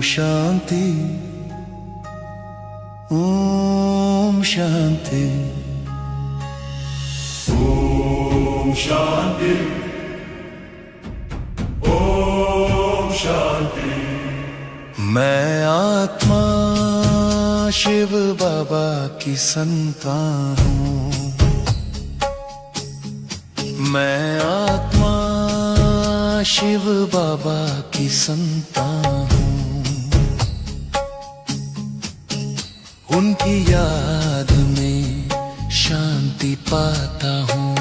शांति ओम शांति ओम शांति ओम शांति। मैं आत्मा शिव बाबा की संतान हूँ। मैं आत्मा शिव बाबा की संतान हूँ। उनकी याद में शांति पाता हूँ।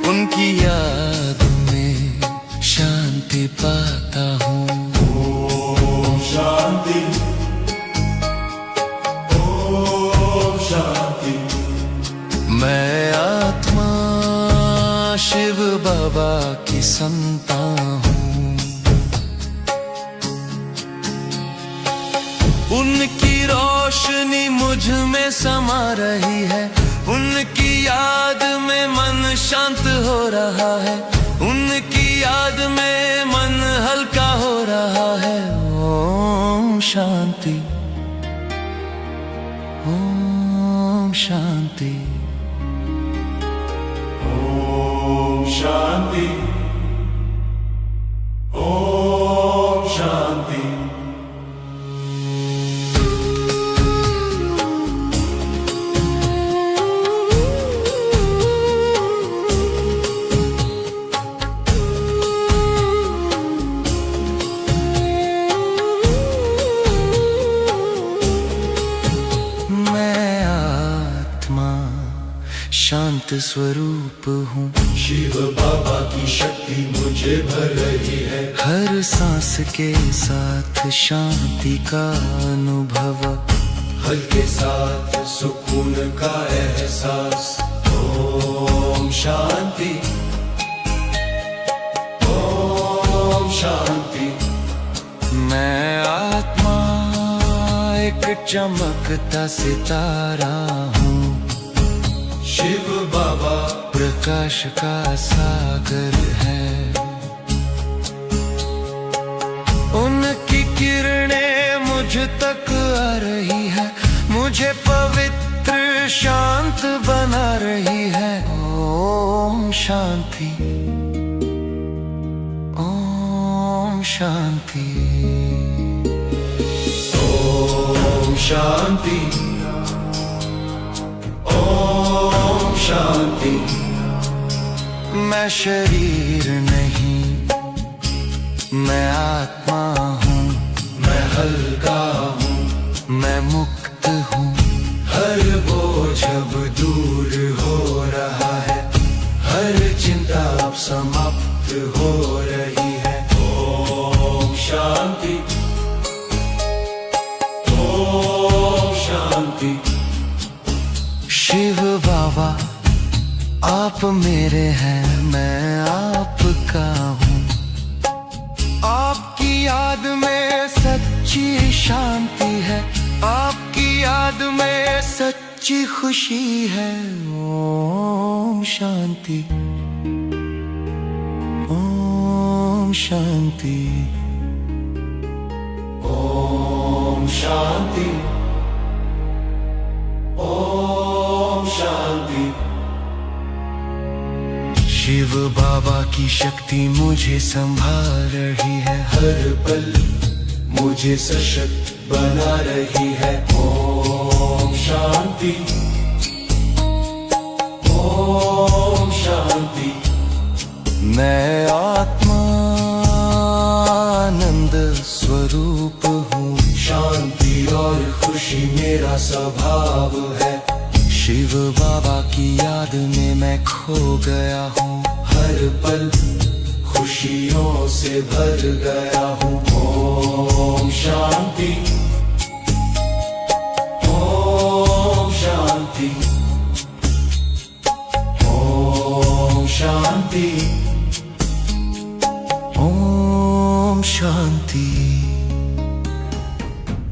उनकी याद में शांति पाता हूँ। ओम शांति ओम शांति। मैं आत्मा शिव बाबा की संतान हूँ। उनकी रोशनी मुझ में समा रही है। उनकी याद में मन शांत हो रहा है। उनकी याद में मन हल्का हो रहा है। ओम शांति ओम शांति ओम शांति ओम शांति। शांत स्वरूप हूँ। शिव बाबा की शक्ति मुझे भर रही है। हर सांस के साथ शांति का अनुभव। हल्के साथ सुकून का एहसास। ओम शांति ओम शांति। मैं आत्मा एक चमकता सितारा हूँ। शिव बाबा प्रकाश का सागर है। उनकी किरणें मुझ तक आ रही है। मुझे पवित्र शांत बना रही है। ओम शांति ओम शांति ओम शांति ओम शांति। मैं शरीर नहीं, मैं आत्मा हूँ। मैं हल्का हूँ, मैं मुक्त हूँ। हर बोझ अब दूर हो रहा है। हर चिंता अब समाप्त हो रही है। ओम शांति ओम शांति। शिव बाबा आप मेरे हैं, मैं आपका हूँ। आपकी याद में सच्ची शांति है। आपकी याद में सच्ची खुशी है। ओम शांति ओम शांति ओम शांति ओम शांति। शिव बाबा की शक्ति मुझे संभाल रही है। हर पल मुझे सशक्त बना रही है। ओम शांति ओम शांति। मैं आत्मा आनंद स्वरूप हूँ। शांति और खुशी मेरा स्वभाव है। शिव बाबा की याद में मैं खो गया हूँ। हर पल खुशियों से भर गया हूँ। ओम शांति ओम शांति ओम शांति ओम शांति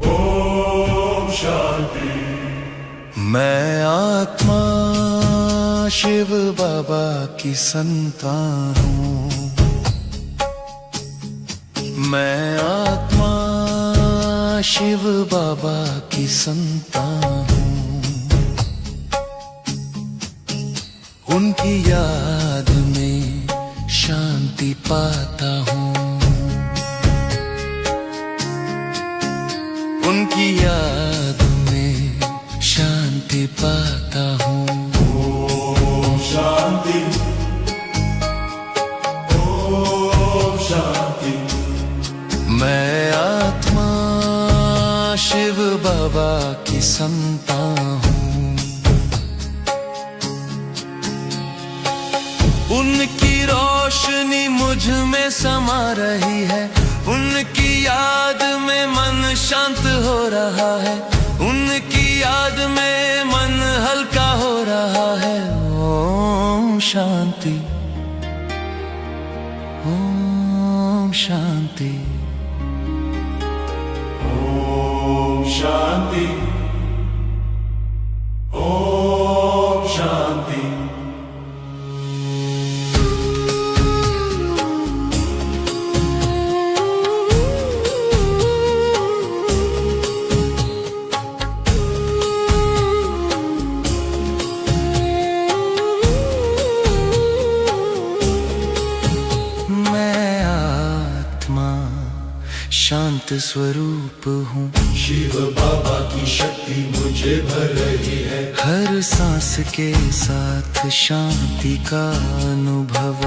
ओम शांति। मैं आत्मा शिव बाबा की संतान हूँ। मैं आत्मा शिव बाबा की संतान हूँ, उनकी याद में शांति पाता हूँ, उनकी याद में शांति पाता हूँ। ओम शांति, ओम शांति। मैं आत्मा शिव बाबा की संतान हूँ, उनकी रोशनी मुझ में समा रही है, उनकी याद में मन शांत हो रहा है, उनकी याद में मन हल्का हो रहा है। ओम शांति, ओम शांति, ओम शांति, ओम शांति। शांत स्वरूप हूँ, शिव बाबा की शक्ति मुझे भर रही है। हर सांस के साथ शांति का अनुभव,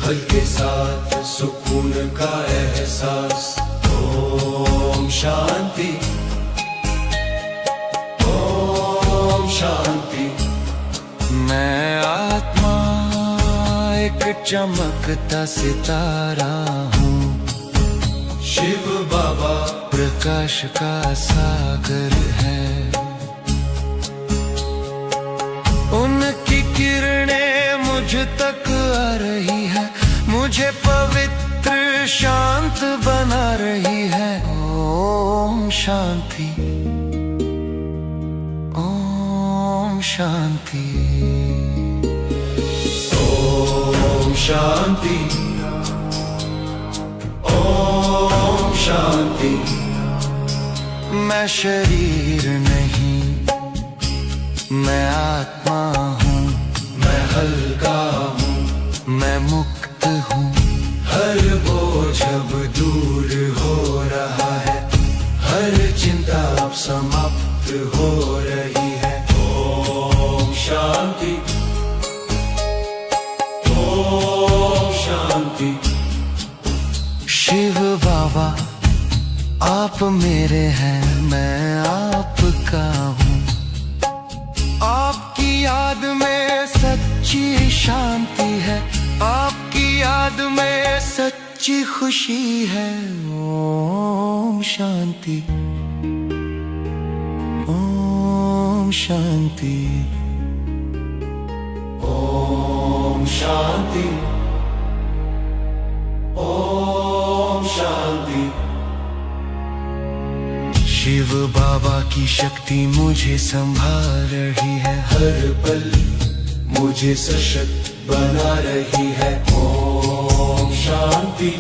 हल्के साथ सुकून का एहसास। ओम शांति, ओम शांति। मैं आत्मा एक चमकता सितारा हूँ, शिव बाबा प्रकाश का सागर है, उनकी किरणें मुझ तक आ रही है, मुझे पवित्र शांत बना रही है। ओम शांति, ओम शांति, ओम शांति, ओम शांति। मैं शरीर नहीं, मैं आत्मा हूँ, मैं हल्का हूँ, मैं मुक्त हूँ। हर बोझ अब दूर हो रहा है, हर चिंता अब समाप्त हो रही है। ओम शांति, ओम शांति। शिव बाबा आप मेरे हैं, मैं आपका हूँ, आपकी याद में सच्ची शांति है, आपकी याद में सच्ची खुशी है। ओम शांति, ओम शांति, ओम शांति, ओम शांति। शिव बाबा की शक्ति मुझे संभाल रही है, हर पल मुझे सशक्त बना रही है। ओम शांति,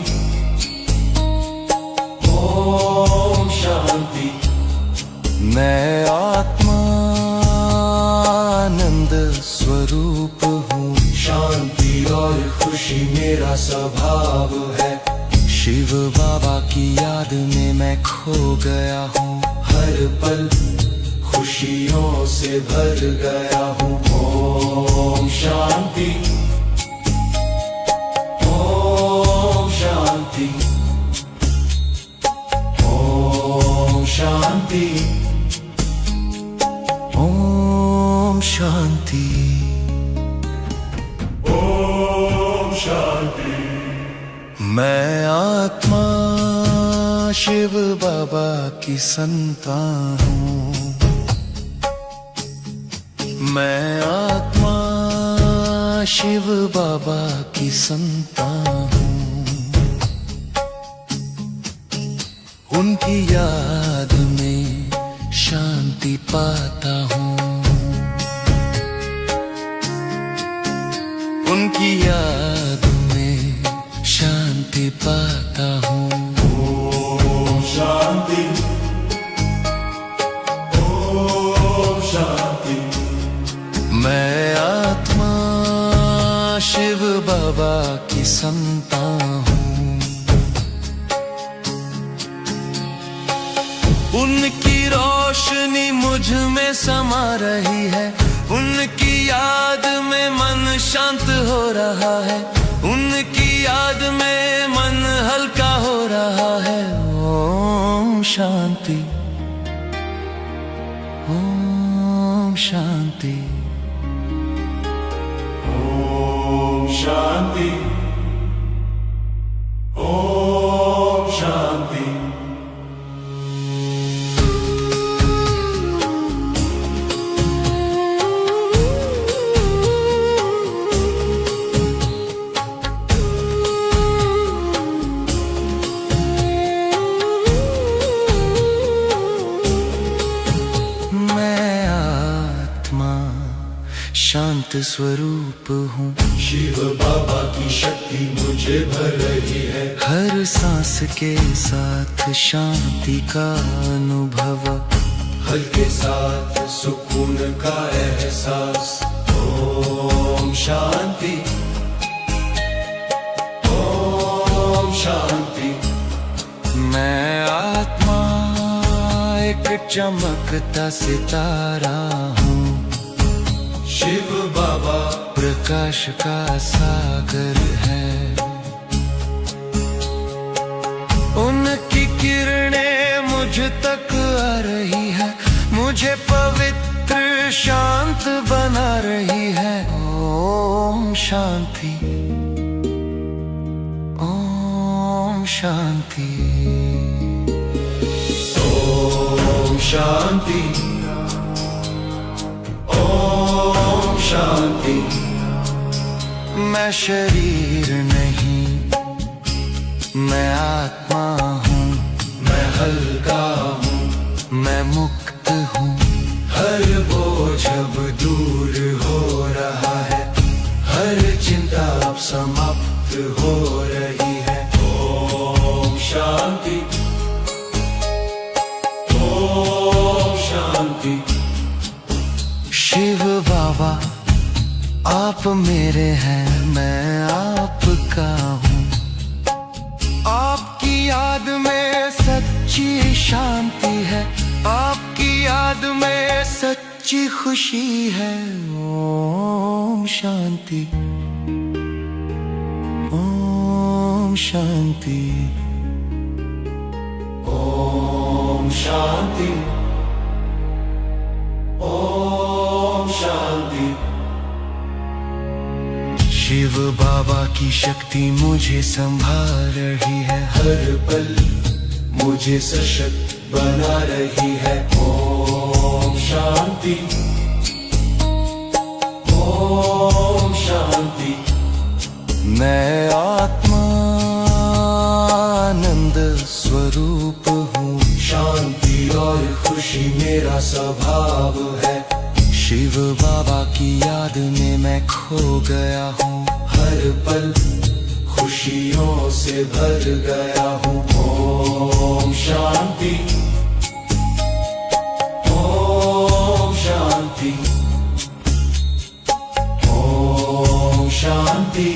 ओम शांति। मैं आत्मा आनंद स्वरूप हूँ, शांति और खुशी मेरा स्वभाव है। शिव बाबा की याद में मैं खो गया हूँ, हर पल खुशियों से भर गया हूँ। ओम शांति, ओम शांति, ओम शांति, ओम शांति, ओम शांति। मैं आत्मा शिव बाबा की संतान हूँ, मैं आत्मा शिव बाबा की संतान हूँ, उनकी याद में शांति पाता हूँ, उनकी याद में शांति पाता हूँ। बाबा की संतान हूँ। उनकी रोशनी मुझ में समा रही है, उनकी याद में मन शांत हो रहा है, उनकी याद में मन हल्का हो रहा है। ओम शांति, ओम शांति, ओम शांति, ओम शांति। शांत स्वरूप हूँ, शिव बाबा की शक्ति मुझे भर रही है। हर सांस के साथ शांति का अनुभव, हल्के साथ सुकून का एहसास। ओम शांति, ओम शांति। मैं आत्मा एक चमकता सितारा हूँ, शिव बाबा प्रकाश का सागर है। उनकी किरणें मुझ तक आ रही है, मुझे पवित्र शांत बना रही है। ओम शांति, ओम शांति, ओम शांति, ओम शांति। मैं शरीर नहीं, मैं आत्मा हूँ, मैं हल्का हूँ, मैं मुक्त हूँ। हर बोझ अब दूर हो रहा है, हर चिंता अब समाप्त हो रही है। ओम शांति, ओम शांति। शिव बाबा आप मेरे हैं, मैं आपका हूँ। आपकी याद में सच्ची शांति है, आपकी याद में सच्ची खुशी है। ओम शांति, ओम शांति, ओम शांति, ओम शांति। शिव बाबा की शक्ति मुझे संभाल रही है, हर पल मुझे सशक्त बना रही है। ओम शांति, ओम शांति। मैं आत्मा आनंद स्वरूप हूँ, शांति और खुशी मेरा स्वभाव है। शिव बाबा की याद में मैं खो गया हूँ, हर पल खुशियों से भर गया हूँ। ओम शांति, ओम शांति, ओम शांति,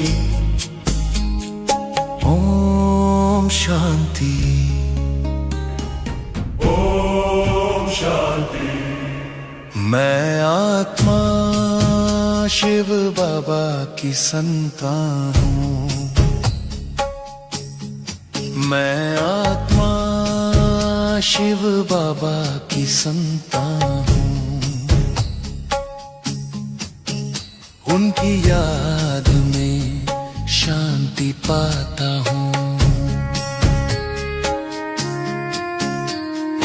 ओम शांति, ओम शांति। मैं आत्मा शिव बाबा की संतान हूँ, मैं आत्मा शिव बाबा की संतान हूँ। उनकी याद में शांति पाता हूँ,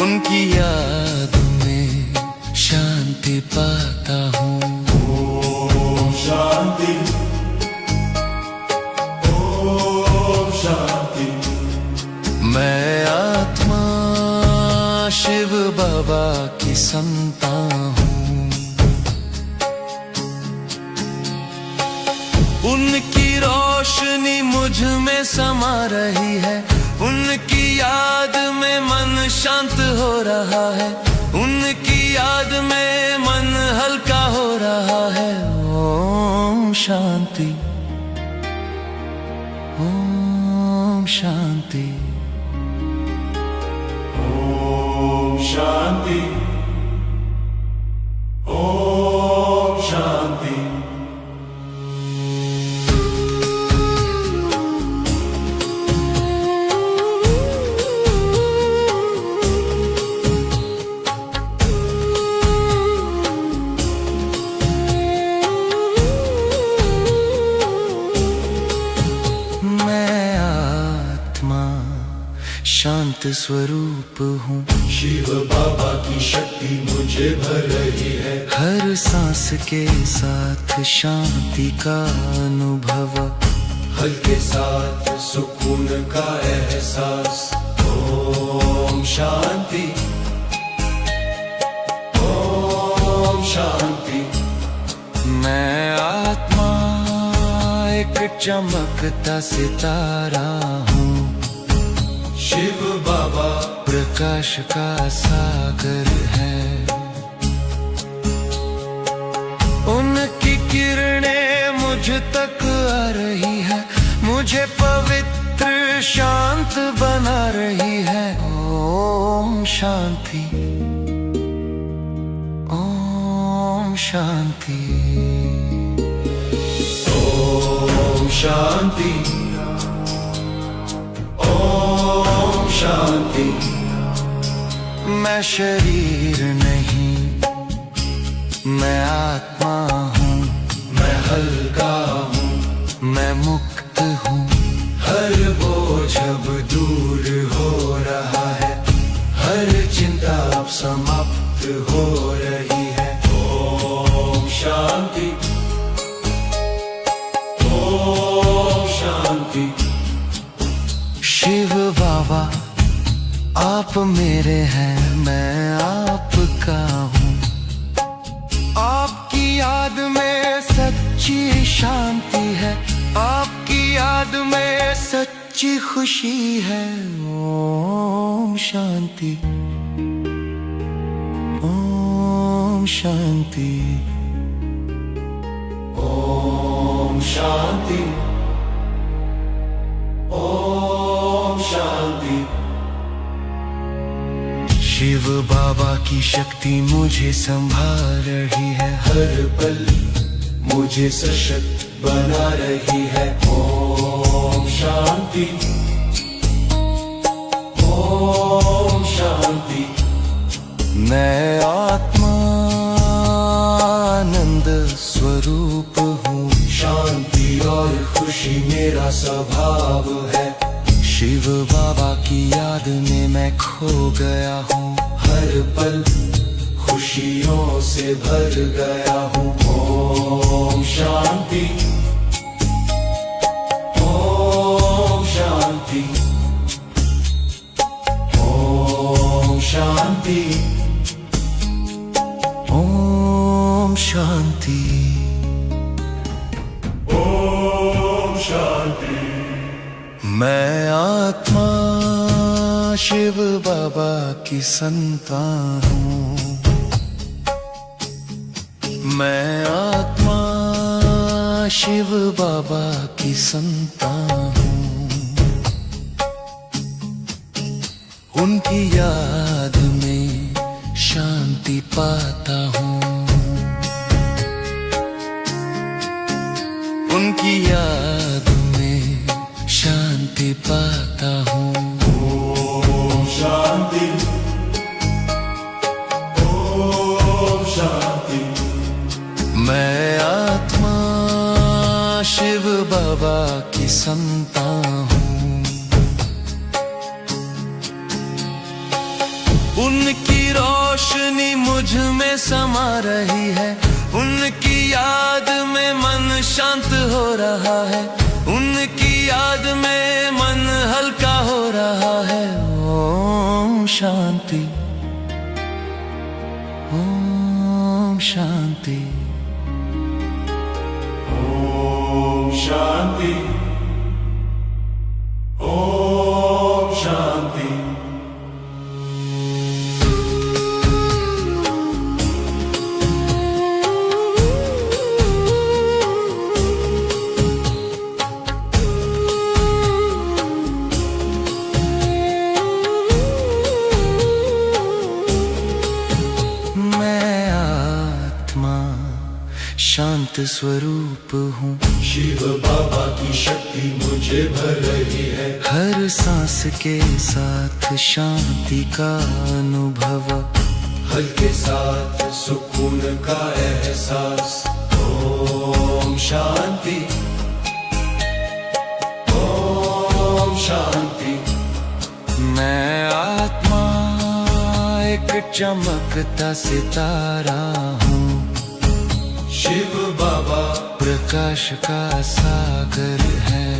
उनकी याद में शांति पाता हूँ। ओम शांति, ओम शांति। मैं आत्मा शिव बाबा की संतान हूँ। उनकी रोशनी मुझ में समा रही है, उनकी याद में मन शांत हो रहा है, उनकी याद में मन हल्का हो रहा है। ओम शांति, ओम शांति। ओम शांति। ओम शांति। शांत स्वरूप हूँ। शिव बाबा की शक्ति मुझे भर रही है। हर सांस के साथ शांति का अनुभव, हल्के साथ सुकून का एहसास। ओम शांति। ओम शांति। मैं आत्मा एक चमकता सितारा हूँ। शिव बाबा प्रकाश का सागर है। उनकी किरणें मुझ तक आ रही है, मुझे पवित्र शांत बना रही है। ओम शांति। ओम शांति। ओम शांति। ओम शांति। मैं शरीर नहीं, मैं आत्मा हूँ। मैं हल्का हूँ, मैं मुक्त हूँ। हर बोझ अब दूर हो रहा है। हर चिंता अब समाप्त हो रही है। ओम शांति। ओम शांति। शिव बाबा आप मेरे हैं, मैं आपका हूँ। आपकी याद में सच्ची शांति है, आपकी याद में सच्ची खुशी है। ओम शांति। ओम शांति। ओम शांति। ओम शांति। शिव बाबा की शक्ति मुझे संभाल रही है। हर पल मुझे सशक्त बना रही है। ओम शांति। ओम शांति। मैं आत्मा आनंद स्वरूप हूँ। शांति और खुशी मेरा स्वभाव है। शिव बाबा की याद में मैं खो गया हूँ। हर पल खुशियों से भर गया हूँ। ओम शांति। ओम शांति। ओम शांति। ओम शांति। ओम शांति। मैं आत्मा शिव बाबा की संतान हूँ। मैं आत्मा शिव बाबा की संतान हूँ। उनकी याद में शांति पाता हूँ। उनकी याद में शांति पाता हूँ। ओम शांति। ओम शांति। मैं आत्मा शिव बाबा की संतान हूँ। उनकी रोशनी मुझ में समा रही है। उनकी याद में मन शांत हो रहा है। उनकी याद में मन हल्का हो रहा है। ओम शांति। ओम शांति। ओम शांति। ओम शांति। शांत स्वरूप हूँ। शिव बाबा की शक्ति मुझे भर रही है। हर सांस के साथ शांति का अनुभव, हल्के साथ सुकून का एहसास। ओम शांति, ओम शांति। मैं आत्मा एक चमकता सितारा हूँ। शिव बाबा प्रकाश का सागर है।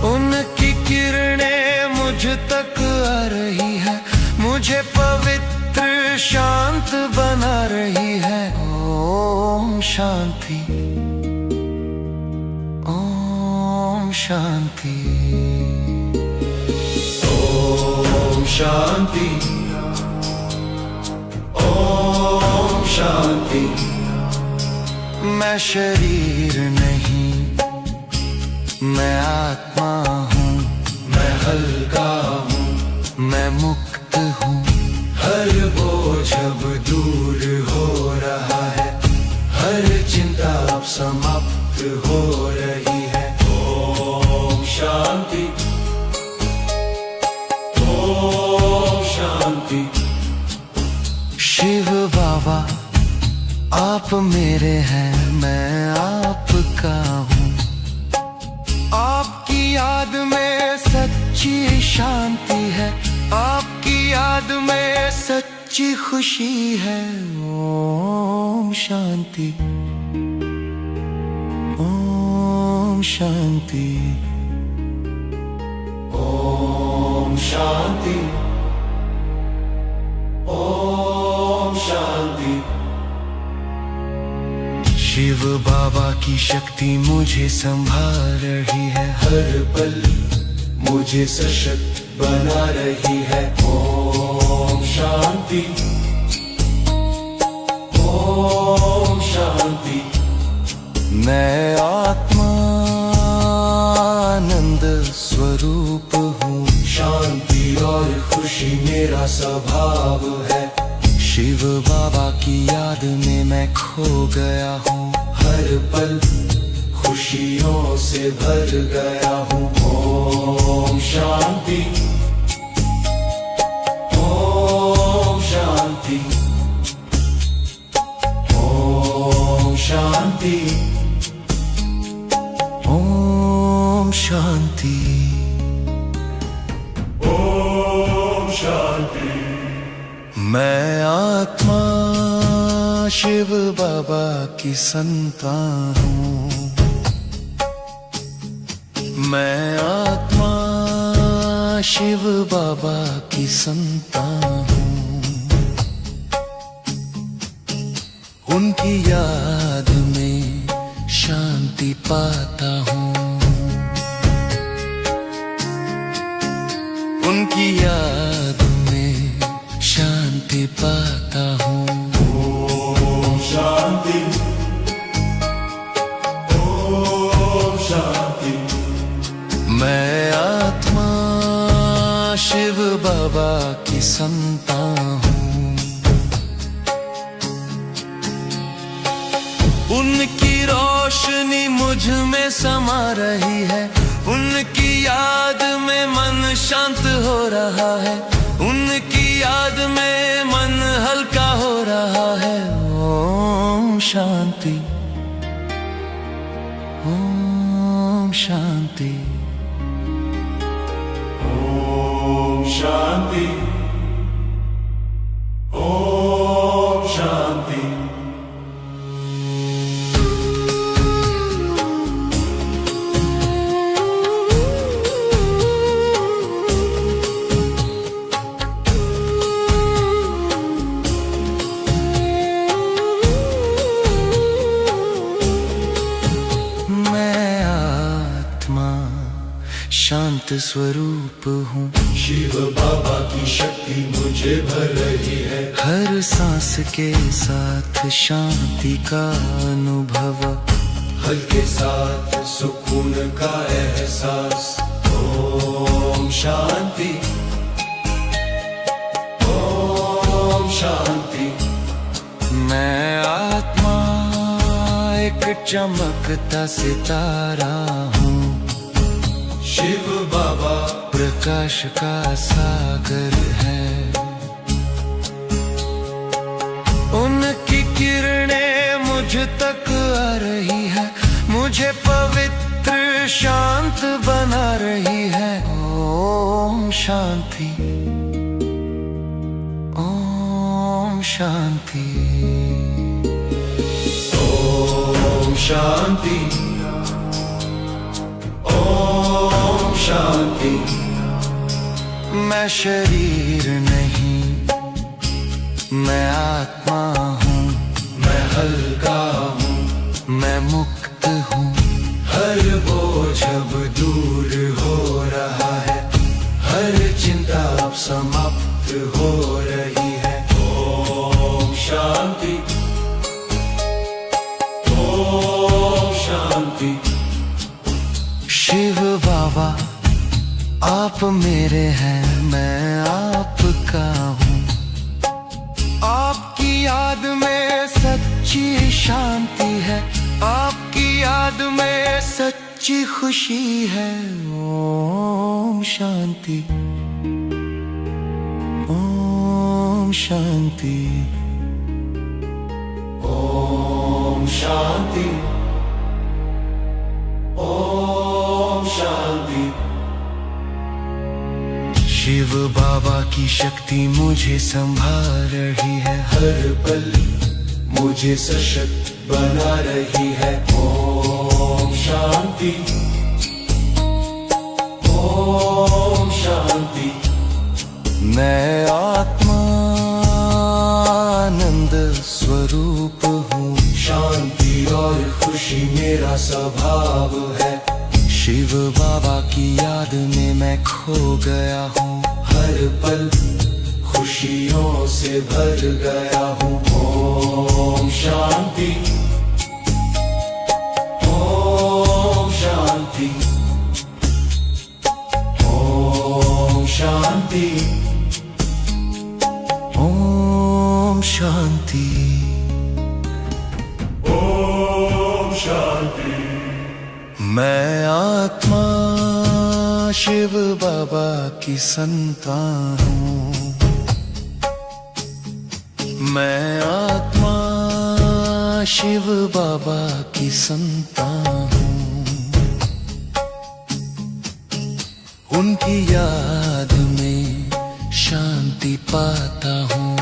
उनकी किरणें मुझ तक आ रही है, मुझे पवित्र शांत बना रही है। ओम शांति, ओम शांति, ओम शांति, ओम शांति। मैं शरीर नहीं, मैं आत्मा हूँ। मैं हल्का हूँ, मैं मुक्त हूँ। हर बोझ अब दूर हो रहा है। हर चिंता अब समाप्त हो रही है। ओम शांति, ओम शांति। शिव बाबा आप मेरे हैं, मैं आपका हूँ। आपकी याद में सच्ची शांति है, आपकी याद में सच्ची खुशी है। ओम शांति, ओम शांति, ओम शांति, ओम शांति। शिव बाबा की शक्ति मुझे संभाल रही है। हर पल मुझे सशक्त बना रही है। ओम शांति, ओम शांति। मैं आत्मा आनंद स्वरूप हूँ। शांति और खुशी मेरा स्वभाव है। शिव बाबा की याद में मैं खो गया हूँ। हर पल खुशियों से भर गया हूँ। ओम शांति, ओम शांति, ओम शांति, ओम शांति, ओम शांति। मैं आत्मा शिव बाबा की संतान हूँ। मैं आत्मा शिव बाबा की संतान हूँ। उनकी याद में शांति पाता हूँ। उनकी याद में शांति पाता हूँ। ओम शांति, ओम शांति। मैं आत्मा शिव बाबा की संतान हूँ। उनकी रोशनी मुझ में समा रही है। उनकी याद में मन शांत हो रहा है। उनकी याद में मन हल्का हो रहा है। ओम शांति, ओम शांति, ओम शांति, ओम शांति। शांत स्वरूप हूँ। शिव बाबा की शक्ति मुझे भर रही है। हर सांस के साथ शांति का अनुभव, हल्के साथ सुकून का एहसास। ओम शांति, ओम शांति। मैं चमकता सितारा हूँ। शिव बाबा प्रकाश का सागर है। उनकी किरणें मुझ तक आ रही है, मुझे पवित्र शांत बना रही है। ओम शांति, ओम शांति, ओम शांति, ओम शांति। मैं शरीर नहीं, मैं आत्मा हूँ। मैं हल्का हूँ, मैं मुक्त हूँ। हर बोझ अब दूर हो रहा है, हर चिंता अब समाप्त हो रही है। ओम शांति, ओम शांति। शिव बाबा आप मेरे हैं, मैं आपका हूँ। आपकी याद में सच्ची शांति है, आपकी याद में सच्ची खुशी है। ओम शांति, ओम शांति, ओम शांति, ओम शांति। शिव बाबा की शक्ति मुझे संभाल रही है, हर पल मुझे सशक्त बना रही है। ओम शांति, ओम शांति। मैं आत्मा आनंद स्वरूप हूँ। शांति और खुशी मेरा स्वभाव है। शिव बाबा की याद में मैं खो गया हूँ। हर पल खुशियों से भर गया हूँ। ओम शांति, ओम शांति, ओम शांति, ओम शांति, ओम शांति। मैं आत्मा शिव बाबा की संतान हूँ। मैं आत्मा शिव बाबा की संतान हूँ। उनकी याद में शांति पाता हूँ।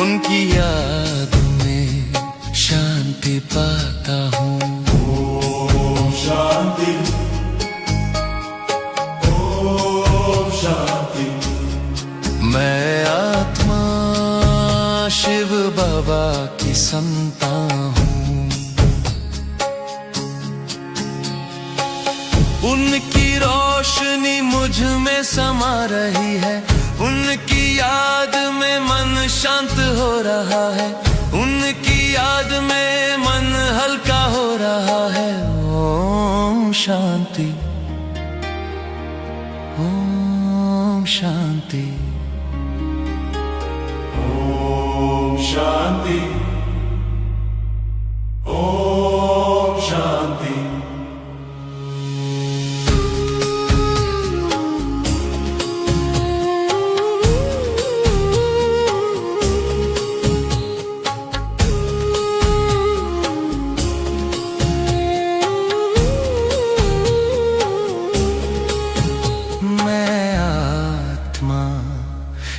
उनकी याद में शांति पाता हूँ। ओम शांति, ओम शांति। मैं आत्मा शिव बाबा की संतान हूँ। उनकी रोशनी मुझ में समा रही है, उनकी याद में मन शांत हो रहा है, उनकी याद में मन हल्का हो रहा है। ओम शांति, ओम शांति, ओम शांति, ओम शांति।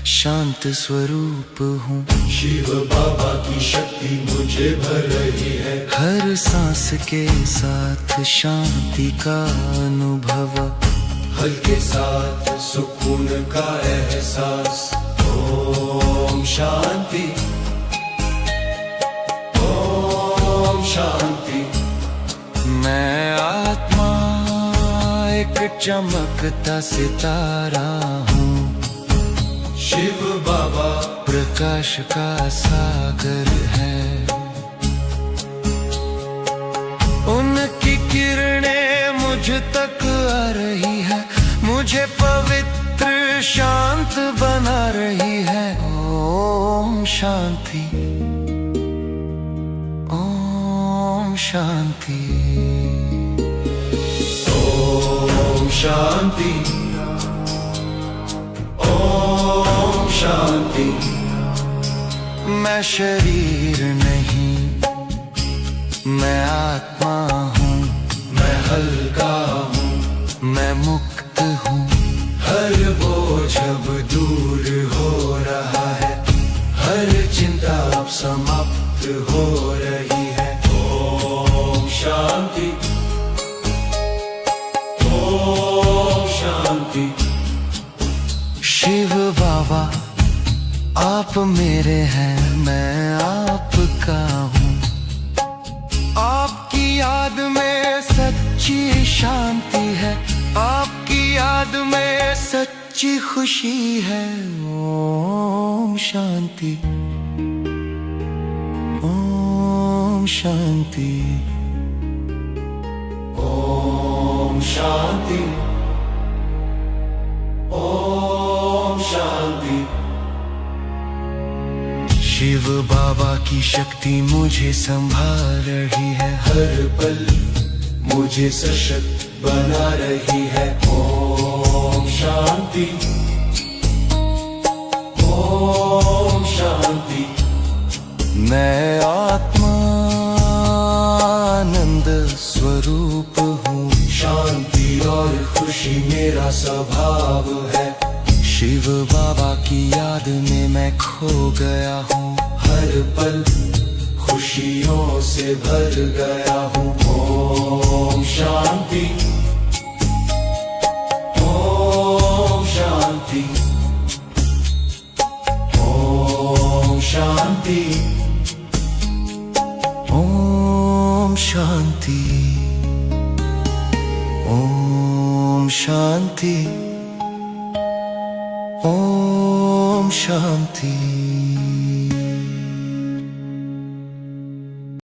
शांत स्वरूप हूँ। शिव बाबा की शक्ति मुझे भर रही है। हर सांस के साथ शांति का अनुभव, हल्के साथ सुकून का एहसास। ओम शांति, ओम शांति। मैं आत्मा एक चमकता सितारा हूँ। शिव बाबा प्रकाश का सागर है। उनकी किरणें मुझ तक आ रही है, मुझे पवित्र शांत बना रही है। ओम शांति, शांति। ओम शांति, ओम शांति। मैं शरीर नहीं, मैं आत्मा हूँ, मैं हल्का हूँ, मैं मुक्त हूँ। हर बोझ अब दूर हो रहा है, हर चिंता अब समाप्त हो रही है। ओम शांति, ओम शांति। शिव बाबा आप मेरे हैं, मैं आपका हूँ। आपकी याद में सच्ची शांति है, आपकी याद में सच्ची खुशी है। ओम शांति, ओम शांति, ओम शांति, ओम शांति। शिव बाबा की शक्ति मुझे संभाल रही है, हर पल मुझे सशक्त बना रही है। ओम शांति, ओम शांति। मैं आत्मा आनंद स्वरूप हूँ, शांति और खुशी मेरा स्वभाव है। शिव बाबा की याद में मैं खो गया हूँ, हर पल खुशियों से भर गया हूँ। ओम शांति, ओम शांति, ओम शांति, ओम शांति, ओम शांति, ओम शांति।